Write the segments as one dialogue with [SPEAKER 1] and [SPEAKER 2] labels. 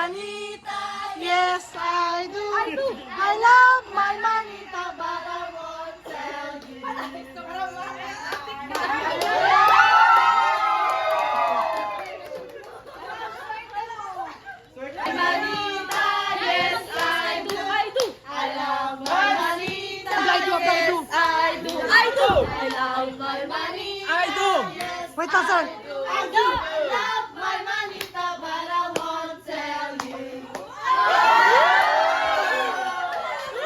[SPEAKER 1] manita, yes I do. I love my manita, but I won't tell you. My manita, yes I do. I love my manita, yes I do. I love my manita.
[SPEAKER 2] I do.
[SPEAKER 1] Wait, sir. I do love my manita, but I won't tell you.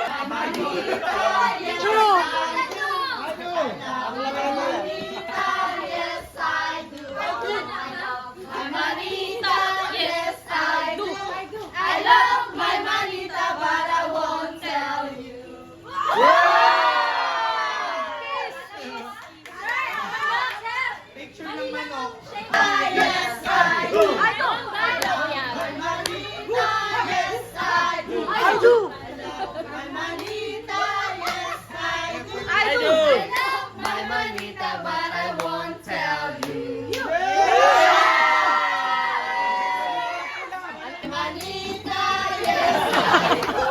[SPEAKER 1] My manita, yes
[SPEAKER 2] True.
[SPEAKER 1] I do.
[SPEAKER 2] I do.
[SPEAKER 1] My manita, yes I do. I love my manita, yes I do. I love my manita, but I won't tell you.
[SPEAKER 2] Picture ng manok.
[SPEAKER 1] Yes I do. I love my manita, yes I do. I do. My manita, yes I do.
[SPEAKER 2] I do.
[SPEAKER 1] I love my manita, but I won't tell you. Manita, yes I do.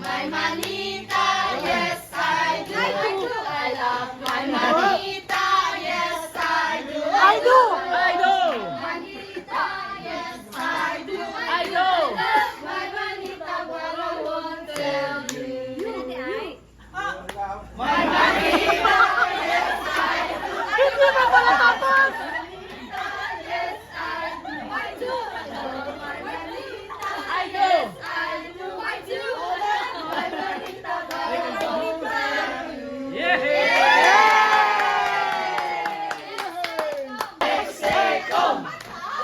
[SPEAKER 1] My manita, yes I do. I love my manita, yes I do. I do.
[SPEAKER 2] I do.
[SPEAKER 1] Manita, yes I do.
[SPEAKER 2] I do.
[SPEAKER 1] Love my manita, but I won't tell you. My manita, yes I do. Hindi na pala tapos. Manita, yes I do. I do. Love my manita,
[SPEAKER 2] I do.
[SPEAKER 1] I do. I do. Love my manita, but I won't tell you.
[SPEAKER 2] Yeah.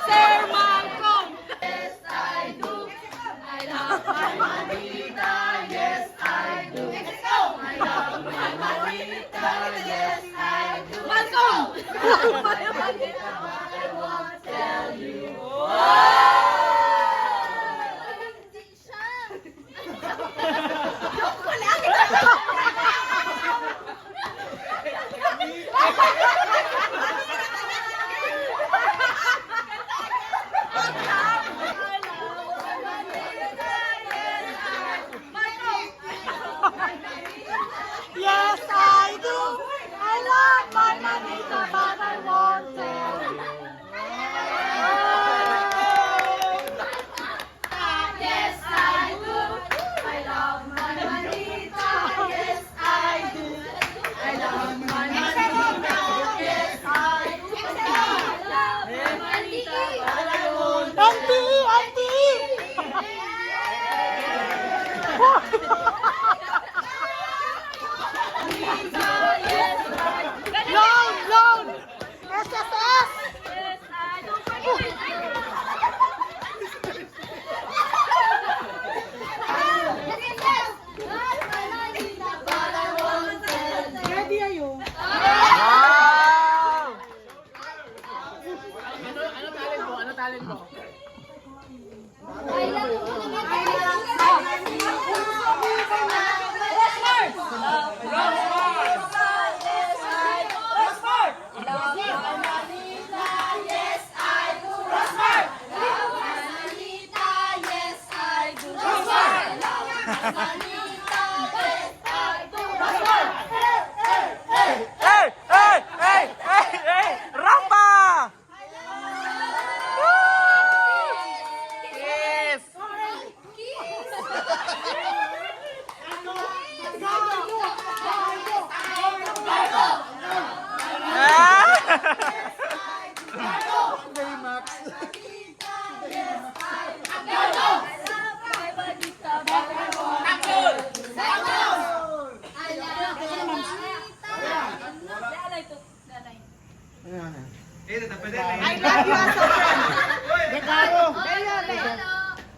[SPEAKER 1] Sir Malcolm. Yes, I do. I love my manita. Yes, I do. I love my manita. Yes, I do. Malcolm. My manita, but I won't tell you. Yes, I do. I love my manita, but I won't tell you. Yes, I do. I love my manita. Yes, I do. I love my manita. Yes, I do. I love my manita, but I won't Loud! SSS! Yes, I do.
[SPEAKER 2] Wow. Ano talent mo? Hey! Rampa! Yes!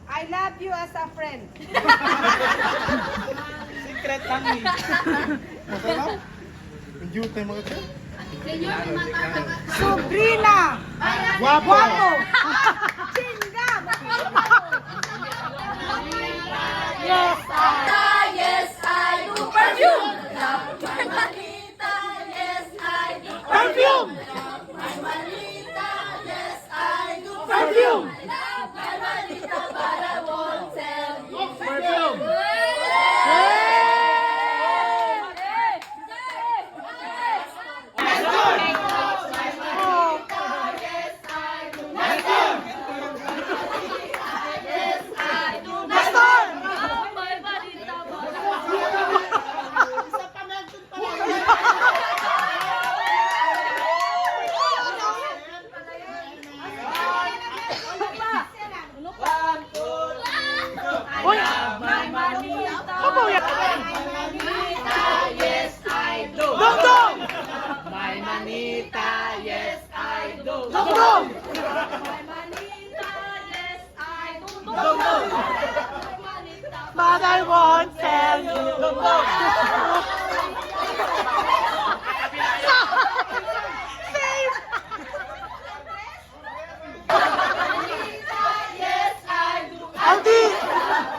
[SPEAKER 3] I love you as a friend. I love you as a friend.
[SPEAKER 2] Secret lang ni.
[SPEAKER 4] Masarap? Ang cute mga ito.
[SPEAKER 3] Sabrina.
[SPEAKER 4] Guwapo.
[SPEAKER 3] Chingam.
[SPEAKER 1] Yes, I do. Perfume. Love my manita. Yes, I do.
[SPEAKER 2] Perfume!
[SPEAKER 1] My manita. Yes, I do.
[SPEAKER 2] Perfume! Perfume!
[SPEAKER 1] My manita, but I won't tell you.
[SPEAKER 2] Perfume!
[SPEAKER 1] Uy! My manita, yes I do.
[SPEAKER 2] Dongdong!
[SPEAKER 1] My manita, yes I do.
[SPEAKER 2] Dongdong!
[SPEAKER 1] My manita, yes I do.
[SPEAKER 2] Dongdong!
[SPEAKER 1] My manita,
[SPEAKER 2] But I won't tell you. Dongdong!
[SPEAKER 1] yes I do.
[SPEAKER 2] Aldi!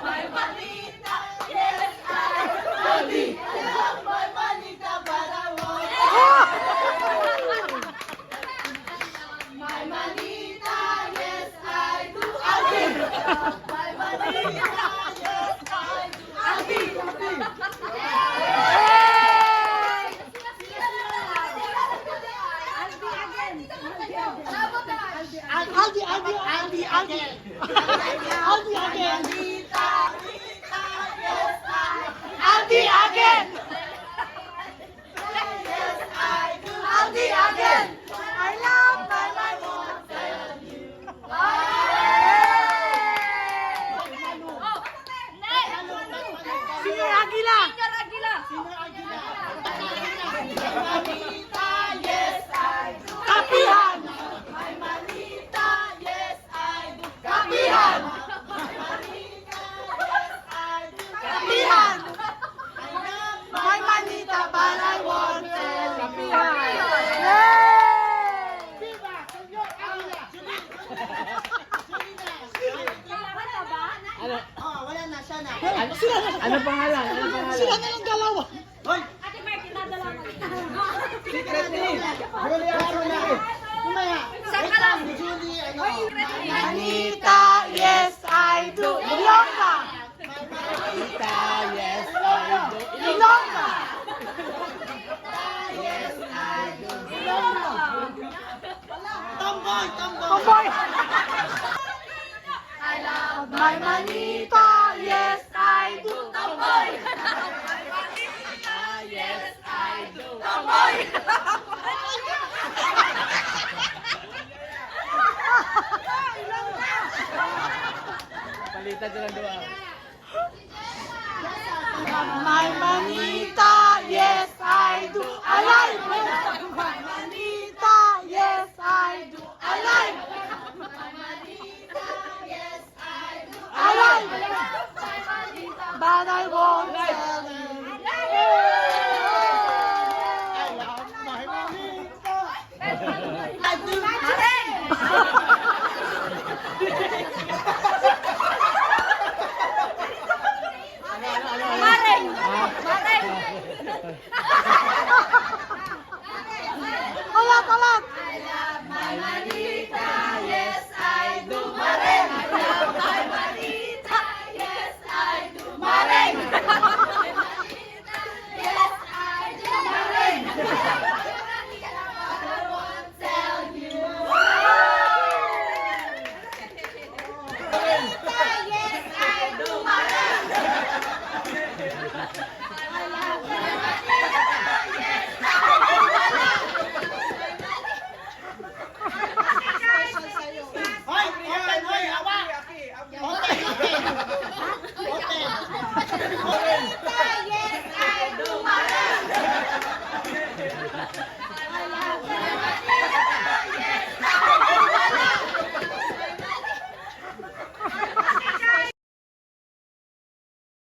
[SPEAKER 1] My manita, yes I do. My manita, but I won't. My manita, yes I do. My manita, yes I do.
[SPEAKER 2] Aldi, Aldi, Aldi, Aldi! Aldi again! Aldi again! Aldi again! I love my life! Senior Aguila! Kapihan! Kapihan! Kapihan! My manita, but I won't tell. Kapihan!
[SPEAKER 1] Ano?
[SPEAKER 2] Ano pangalan? Ano pangalan? Sila na lang dalawa. Hoy!
[SPEAKER 1] Ate Mark, dinadala mo.
[SPEAKER 2] Secret name!
[SPEAKER 1] Saka lang.
[SPEAKER 2] Manita, yes I do. Ilongga!
[SPEAKER 4] Manita, yes, I do.
[SPEAKER 2] Ilongga!
[SPEAKER 4] Tomboy, tomboy.
[SPEAKER 2] Tomboy!
[SPEAKER 1] I love
[SPEAKER 2] My manita, yes I do.
[SPEAKER 1] Tomboy. My manita, yes I do. Tomboy.
[SPEAKER 2] Palitan sila doon.
[SPEAKER 3] My manita, yes I do. Alive! My manita, yes I do. Alive! Alive! But I won't tell you.
[SPEAKER 4] I love my manita.
[SPEAKER 1] Mareng! Mareng!
[SPEAKER 3] Ulat, ulat!
[SPEAKER 1] I love my manita, yes I do. Mareng! I love my manita, yes I do. Mareng! Yes I do. Mareng! I won't tell you. Yes I do. Mareng!